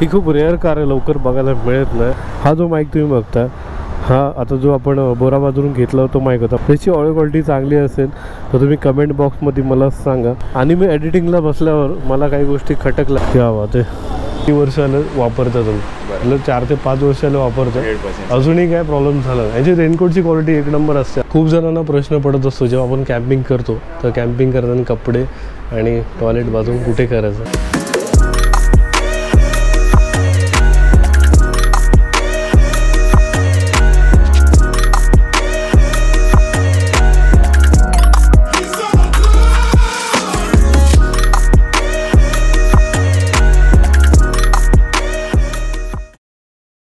ही खूप rare car आहे, लवकर बघायला मिळत नाही। हा जो माईक तुम्ही बघता हा आता जो आपण बोराबादरून घेतला तो माईक होता, त्याची ऑडिओ क्वालिटी चांगली असेल तर तुम्ही कमेंट बॉक्समध्ये मला सांगा। आणि मी एडिटिंगला बसल्यावर मला काही गोष्टी खटकल्या की हवा ते 3 वर्षाला वापरता तुम्ही, मतलब 4 ते 5 वर्षाला वापरता, अजूनही काय प्रॉब्लेम झाला। याची रेनकोटची क्वालिटी एक नंबर असते। खूप जणांना प्रश्न पडत असतो जेव्हा आपण कॅम्पिंग करतो तर कॅम्पिंग करताना कपडे आणि टॉयलेट बाथरूम कुठे करायचं।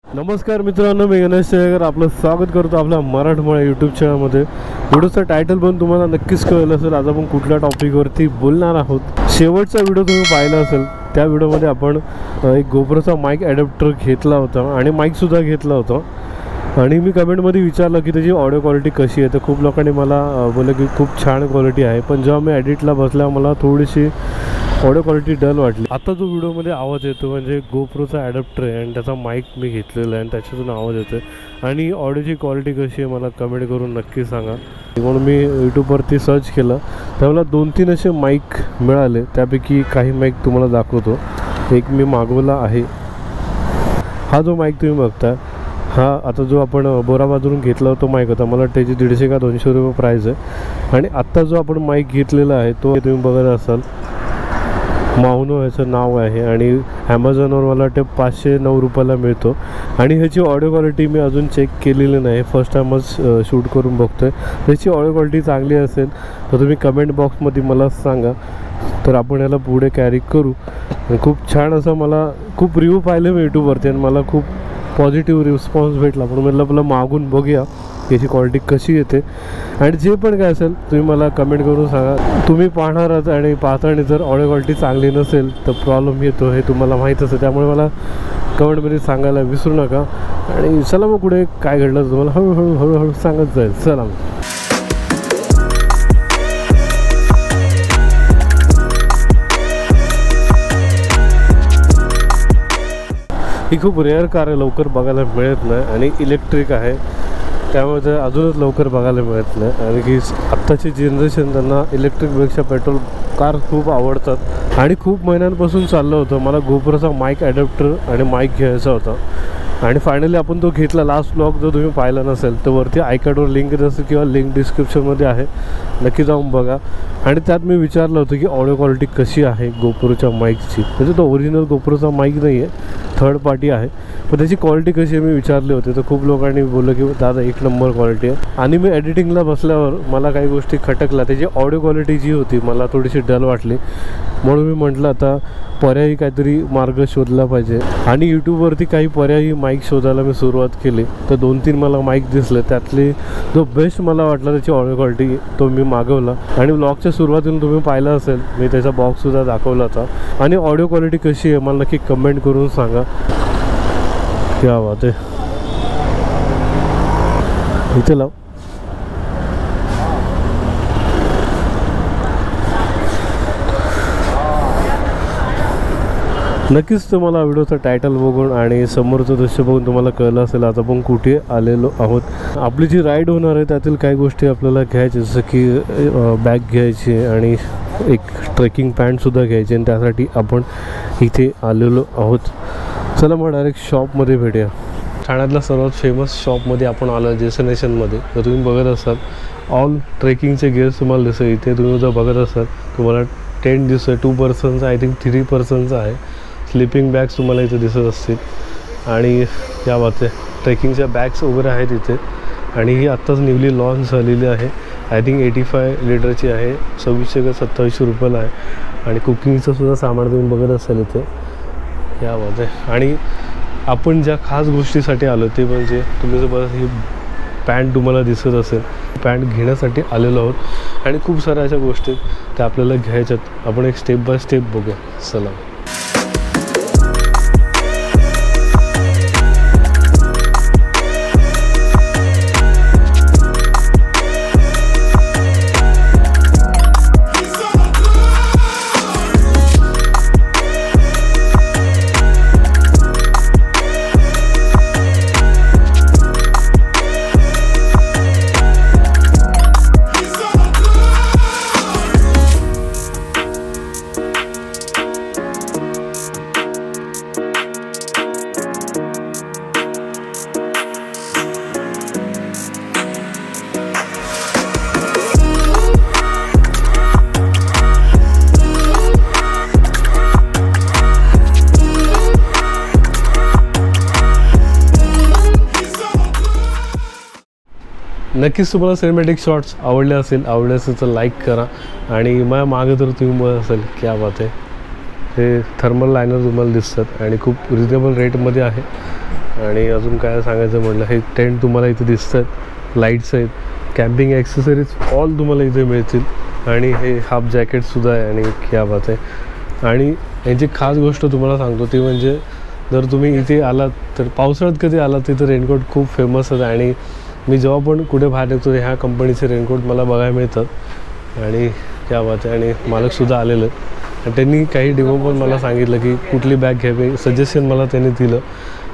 नमस्कार मित्रांनो, मी गणेश आपलं स्वागत करतो आपल्या मराठमोळ्या यूट्यूब चॅनलमध्ये। व्हिडिओचं टायटल पण तुम्हाला नक्कीच कळलं असेल। आज आपण कुठल्या टॉपिकवरती बोलणार आहोत। शेवटचा व्हिडिओ तुम्ही पाहिला असेल, त्या व्हिडिओमध्ये आपण एक गोप्रोचा माईक ॲडॅप्टर घेतला होता आणि माईकसुद्धा घेतला होता। आणि मी कमेंटमध्ये विचारलं की त्याची ऑडिओ क्वालिटी कशी आहे, तर खूप लोकांनी मला बोललं की खूप छान क्वालिटी आहे। पण जेव्हा मी एडिटला बसल्यावर मला थोडीशी ऑडिओ क्वालिटी डल वाटली। आता जो व्हिडिओमध्ये आवाज येतो म्हणजे गोप्रोचा ॲडॅप्टर आहे आणि त्याचा माईक मी घेतलेला आहे आणि त्याच्यातून आवाज येतो आहे। आणि ऑडिओची क्वालिटी कशी आहे मला कमेंट करून नक्की सांगा। म्हणून मी यूट्यूबवरती सर्च केलं तर मला 2-3 असे माईक मिळाले, त्यापैकी काही माईक तुम्हाला दाखवतो। एक मी मागवला आहे, हा जो माईक तुम्ही बघता हा आता जो आपण बोराबादरून घेतला तो माईक होता, मला त्याची 150 का 200 रुपये प्राईस आहे। आणि आत्ता जो आपण माईक घेतलेला आहे तो तुम्ही बघत असाल, माउनो ह्याचं नाव आहे आणि ॲमेझॉनवर मला ते 509 रुपयाला मिळतो। आणि ह्याची ऑडिओ क्वालिटी मी अजून चेक केलेली नाही, फर्स्ट टाइमच शूट करून बघतो आहे। त्याची ऑडिओ क्वालिटी चांगली असेल तर तुम्ही कमेंट बॉक्समध्ये मला सांगा, तर आपण याला पुढे कॅरी करू। खूप छान असं मला खूप रिव्ह्यू पाहिले मी यूट्यूबवरती आणि मला खूप पॉझिटिव्ह रिस्पॉन्स भेटला, पण म्हटलं आपलं मागून बघूया याची क्वालिटी कशी येते। आणि जे पण काय असेल तुम्ही मला कमेंट करून सांगा। तुम्ही पाहणारच आणि पाहताना जर ऑडिओ क्वालिटी चांगली नसेल तर प्रॉब्लेम येतो हे तुम्हाला माहीत असेल, त्यामुळे मला कमेंटमध्ये सांगायला विसरू नका। आणि चला मग पुढे काय घडलं तुम्हाला हळूहळू सांगत जाईल। चला ही खूप रेअर कार आहे, लवकर बघायला मिळत नाही आणि इलेक्ट्रिक आहे, त्यामुळे ते अजूनच लवकर बघायला मिळत नाही। आणि की आत्ताची जनरेशन त्यांना इलेक्ट्रिकपेक्षा पेट्रोल कार खूप आवडतात। आणि खूप महिन्यांपासून चाललं होतं मला गोप्रोचा माईक ॲडॅप्टर आणि माईक घ्यायचा होता आणि फायनली आपण तो घेतला। लास्ट ब्लॉग जर तुम्ही पाहिला नसेल तर वरती आयकार्डवर लिंक असेल किंवा लिंक डिस्क्रिप्शनमध्ये आहे, नक्की जाऊन बघा। आणि त्यात मी विचारलं होतं की ऑडिओ क्वालिटी कशी आहे गोप्रोच्या माईकची, म्हणजे तो ओरिजिनल गोप्रोचा माईक नाही आहे, थर्ड पार्टी आहे, पण त्याची क्वालिटी कशी आहे मी विचारले होते। तर खूप लोकांनी बोललं की दादा एक नंबर क्वालिटी आहे। आणि मी एडिटिंगला बसल्यावर मला काही गोष्टी खटकल्या, त्याची ऑडिओ क्वालिटी जी होती मला थोडीशी डल वाटली, म्हणून मी म्हटलं आता पर्यायी काहीतरी मार्ग शोधला पाहिजे। आणि यूट्यूबवरती काही पर्यायी माईक शोधायला मी सुरुवात केली, तर 2-3 मला माईक दिसले, त्यातली जो बेस्ट मला वाटला त्याची ऑडिओ क्वालिटी तो मी मागवला। आणि व्लॉगच्या सुरुवातीला तुम्ही पाहिलं असेल मी त्याचा बॉक्ससुद्धा दाखवला होता। आणि ऑडिओ क्वालिटी कशी आहे मला नक्की कमेंट करून सांगा। क्या बात आहे, इथे लाव। नक्कीच तुम्हाला व्हिडिओचं टायटल बघून आणि समोरचं दृश्य बघून तुम्हाला कळलं असेल आज आपण कुठे आलेलो आहोत। आपली जी राईड होणार आहे त्यातील काही गोष्टी आपल्याला घ्यायच्या, जसं की बॅग घ्यायची आणि एक ट्रेकिंग पॅन्टसुद्धा घ्यायची, आणि त्यासाठी आपण इथे आलेलो आहोत। चला मग डायरेक्ट शॉपमध्ये भेटूया। ठाण्यातल्या सर्वात फेमस शॉपमध्ये आपण आलो डेस्टिनेशनमध्ये। तर तुम्ही बघत असाल ऑल ट्रेकिंगचे गिअर्स तुम्हाला दिसत, इथे तुम्ही जर बघत असाल तुम्हाला टेंट दिसतोय, 2 पर्सनचा आय थिंक 3 पर्सनचा आहे। स्लीपिंग बॅग्स तुम्हाला इथे दिसत असतील आणि या बात आहे ट्रेकिंगच्या बॅग्स वगैरे आहेत इथे। आणि ही आत्ताच न्यूली लॉन्च झालेली आहे, आय थिंक 85 लिटरची आहे, 2600 का 2700 रुपयाला आहे। आणि कुकिंगचं सुद्धा सामान तुम्ही बघत असाल इथे, या बात आहे। आणि आपण ज्या खास गोष्टीसाठी आलो ते म्हणजे तुम्ही जर बघा ही पॅन्ट तुम्हाला दिसत असेल, पॅन्ट घेण्यासाठी आलेलो आहोत। आणि खूप साऱ्या अशा गोष्टी त्या आपल्याला घ्यायच्यात, आपण एक स्टेप बाय स्टेप बघूया। चला नक्कीच तुम्हाला सिनेमॅटिक शॉट्स आवडले असेल तर लाईक करा. आणि माझ्या मागं तर तुम्ही बघत असेल क्या बात आहे, हे थर्मल लायनर तुम्हाला दिसतात आणि खूप रिजनेबल रेटमध्ये आहे. आणि अजून काय सांगायचं म्हटलं, हे टेंट तुम्हाला इथे दिसतात, लाईट्स आहेत, कॅम्पिंग ॲक्सेसरीज ऑल तुम्हाला इथे मिळतील. आणि हे हाफ जॅकेटसुद्धा आहे आणि क्या बात आहे. आणि यांची खास गोष्ट तुम्हाला सांगतो ती म्हणजे जर तुम्ही इथे आलात तर पावसाळ्यात कधी आलात तिथं रेनकोट खूप फेमस आहे. आणि मी जेव्हा पण कुठे बाहेर येतो ह्या कंपनीचे रेनकोट मला बघायला मिळतात. आणि क्या बात आहे. आणि मालकसुद्धा आलेलं आणि त्यांनी काही डेमो पण मला सांगितलं की कुठली बॅग घ्यावी, सजेशन मला त्यांनी दिलं.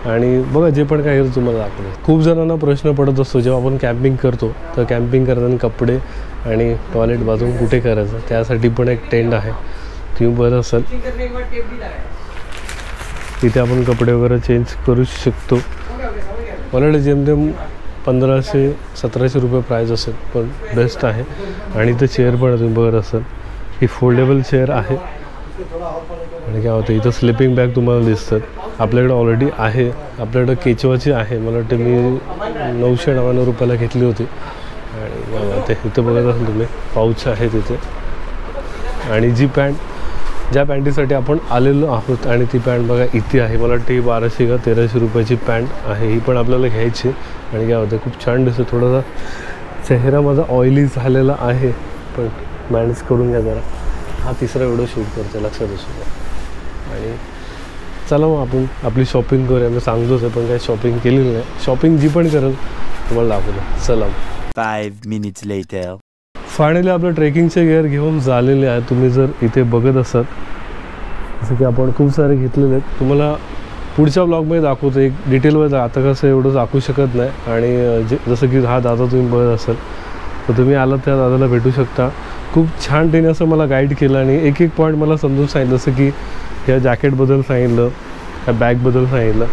आणि बघा जे पण काही तुम्हाला दाखवलं. खूप जणांना प्रश्न पडत असतो जेव्हा आपण कॅम्पिंग करतो तर कॅम्पिंग करताना कपडे आणि टॉयलेट बाथरूम कुठे करायचं, त्यासाठी पण एक टेंट आहे. तुम्ही बरं असाल इथे आपण कपडे वगैरे चेंज करू शकतो. मला जेमतेम 1500-1700 रुपये प्राईज असेल, पण बेस्ट आहे. आणि इथं चेअर पण तुम्ही बघत असाल, ही फोल्डेबल चेअर आहे. आणि काय होतं इथं स्लिपिंग बॅग तुम्हाला दिसतात. आपल्याकडे ऑलरेडी आहे, आपल्याकडं केचवाची आहे, मला वाटतं मी 999 रुपयाला घेतली होती. आणि काय होतं इथं बघत असाल तुम्ही पाऊच आहे तिथे. आणि जी पॅन्ट ज्या पॅन्टीसाठी आपण आलेलो आहोत आणि ती पॅन्ट बघा इथे आहे, मला वाटतं ही 1200 का 1300 रुपयाची पॅन्ट आहे. ही पण आपल्याला घ्यायची. आणि काय होतं खूप छान दिसतं. थोडासा चेहरा माझा ऑइली झालेला आहे, पण मॅनेज करून घ्या जरा. हा तिसरा व्हिडिओ शूट करतो, लक्षात असू द्या. आणि चला मग आपण आपली शॉपिंग करूया. मी सांगतोच आहे पण काही शॉपिंग केलेली नाही. शॉपिंग जी पण करेल तुम्हाला दाखवलं. चला 5 minutes later. फायनली आपलं ट्रेकिंगचे गिअर घेऊन झालेले आहे. तुम्ही जर इथे बघत असाल जसं की आपण खूप सारे घेतलेले आहेत. तुम्हाला पुढच्या ब्लॉगमध्ये दाखवतो एक डिटेलमध्ये. आता कसं एवढं दाखवू शकत नाही. आणि जसं की हा दादा तुम्ही बघत असाल तर तुम्ही आलात त्या दादाला भेटू शकता. खूप छान त्याने असं मला गाईड केलं आणि एक एक पॉईंट मला समजून सांगितलं. जसं की ह्या जॅकेटबद्दल सांगितलं, ह्या बॅगबद्दल सांगितलं.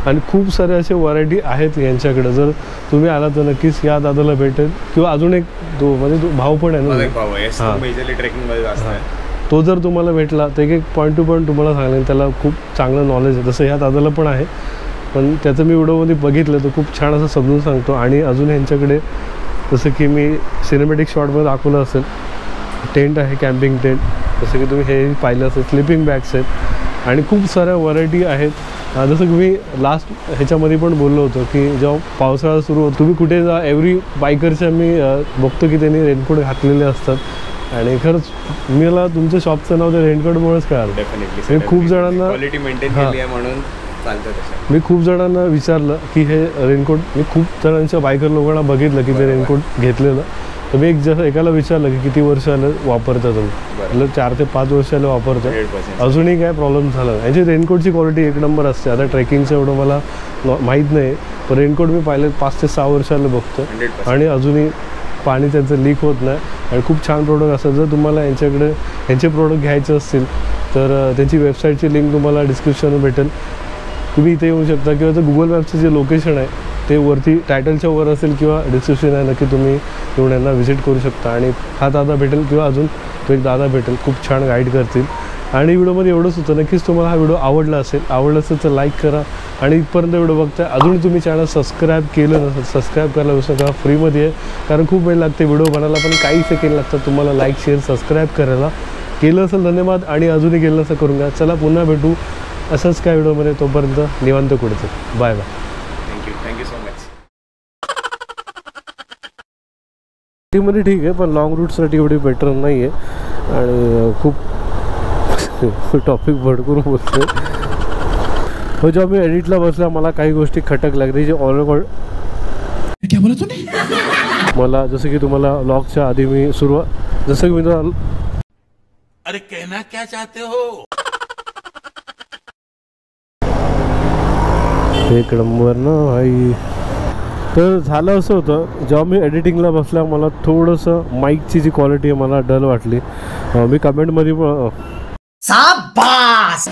आणि खूप सारे असे व्हरायटी आहेत यांच्याकडे. जर तुम्ही आला तर नक्कीच या दादाला भेटेल. किंवा अजून एक म्हणजे भाऊ पण आहे ना, तो जर तुम्हाला भेटला तर एक पॉईंट टू पॉईंट तुम्हाला सांगेल. त्याला खूप चांगलं नॉलेज आहे. तसं ह्या दादाला पण आहे, पण त्याचं मी व्हिडिओमध्ये बघितलं तर खूप छान असं समजून सांगतो. आणि अजून ह्यांच्याकडे जसं की मी सिनेमॅटिक शॉटमध्ये दाखवलं असेल, टेंट आहे, कॅम्पिंग टेंट. जसं की तुम्ही हे पाहिलं असेल, स्लिपिंग बॅग्स आहेत आणि खूप साऱ्या व्हरायटी आहेत. जसं की मी लास्ट ह्याच्यामध्ये पण बोललो होतो की जेव्हा पावसाळा सुरू होतो तुम्ही कुठे जा, एव्हरी बायकरच्या मी बघतो की त्यांनी रेनकोट घातलेले असतात. आणि खरंच मला तुमच्या शॉपचं नाव त्या रेनकोटमुळेच कळालं. डेफिनेटली खूप जणांना क्वालिटी मेंटेन केली आहे म्हणून चालतं तसं. मी खूप जणांना विचारलं की हे रेनकोट, मी खूप जणांच्या बायकर लोकांना बघितलं की ते रेनकोट घेतलेलं. तर मी जसं एकाला विचारलं की किती वर्ष आलं वापरता तुम्ही, मतलब 4 ते 5 वर्षाला वापरतं, अजूनही काय प्रॉब्लेम झाला. यांची रेनकोटची क्वालिटी एक नंबर असते. आता ट्रेकिंगचं एवढं मला माहीत नाही, पण रेनकोट मी पाहिले 5 ते 6 वर्षाला बघतो आणि अजूनही पाणी त्यांचं लीक होत नाही. आणि खूप छान प्रोडक्ट असतात. जर तुम्हाला यांचे प्रोडक्ट घ्यायचे असतील तर त्यांची वेबसाईटची लिंक तुम्हाला डिस्क्रिप्शनवर भेटेल. तुम्ही इथे येऊ शकता किंवा जर गुगल मॅपचं जे लोकेशन आहे ते वरती टायटलच्या वर असेल किंवा डिस्क्रिप्शन आहे, नक्की तुम्ही येऊन यांना व्हिजिट करू शकता. आणि हा दादा भेटेल किंवा अजून तो एक दादा भेटेल, खूप छान गाईड करतील. आणि व्हिडिओमध्ये एवढंच होतं. नक्कीच तुम्हाला हा व्हिडिओ आवडला असेल तर लाईक करा. आणि इथपर्यंत व्हिडिओ बघताय अजून तुम्ही चॅनल सबस्क्राईब केलं नसेल, सबस्क्राईब करायला विसरू नका, फ्रीमध्ये आहे. कारण खूप वेळ लागते व्हिडिओ बनायला, पण काही सेकंड लागतात तुम्हाला लाईक शेअर सबस्क्राईब करायला. केलं असेल धन्यवाद, आणि अजूनही केलं असं करून घ्या. चला पुन्हा भेटू असंच काय व्हिडिओमध्ये. तोपर्यंत निवांत कुठेच. Bye bye. Thank you so much. मध्ये ठीक आहे, पण लॉंग रूटसाठी एवढी बेटर नाही आहे. आणि खूप टॉपिक भडकून बोलतो. हो, जेव्हा मी एडिटला बसला मला काही गोष्टी खटक लागली जे क्या बोला तूने मला. जसं की तुम्हाला व्लॉगच्या आधी मी जसं की मी अरे कहना क्या चाहते हो. एक नंबर ना भाई. तर झालं असं होतं, जेव्हा मी एडिटिंगला बसला मला थोडंसं माईकची जी क्वालिटी आहे मला डल वाटली. मी कमेंटमध्ये शाबास.